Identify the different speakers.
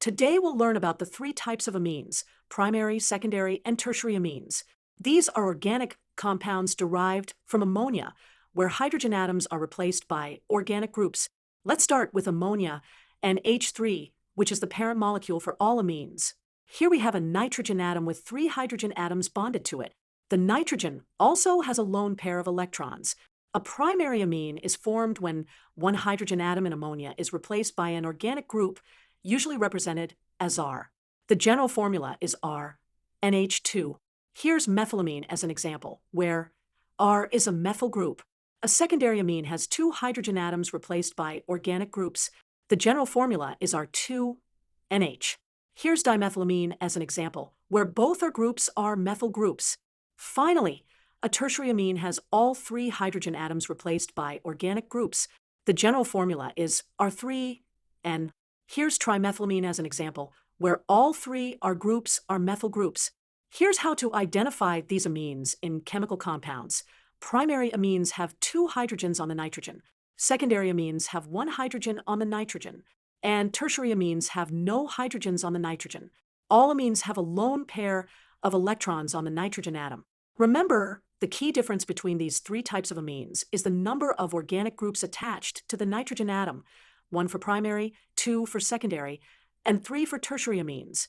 Speaker 1: Today we'll learn about the three types of amines: primary, secondary, and tertiary amines. These are organic compounds derived from ammonia, where hydrogen atoms are replaced by organic groups. Let's start with ammonia and H3, which is the parent molecule for all amines. Here we have a nitrogen atom with 3 hydrogen atoms bonded to it. The nitrogen also has a lone pair of electrons. A primary amine is formed when one hydrogen atom in ammonia is replaced by an organic group, usually represented as R. The general formula is R-NH2. Here's methylamine as an example, where R is a methyl group. A secondary amine has 2 hydrogen atoms replaced by organic groups. The general formula is R2NH. Here's dimethylamine as an example, where both our groups are methyl groups. Finally, a tertiary amine has all 3 hydrogen atoms replaced by organic groups. The general formula is R3N. Here's trimethylamine as an example, where all 3 our groups are methyl groups. Here's how to identify these amines in chemical compounds. Primary amines have 2 hydrogens on the nitrogen. Secondary amines have 1 hydrogen on the nitrogen. And tertiary amines have no hydrogens on the nitrogen. All amines have a lone pair of electrons on the nitrogen atom. Remember, the key difference between these 3 types of amines is the number of organic groups attached to the nitrogen atom: 1 for primary, 2 for secondary, and 3 for tertiary amines.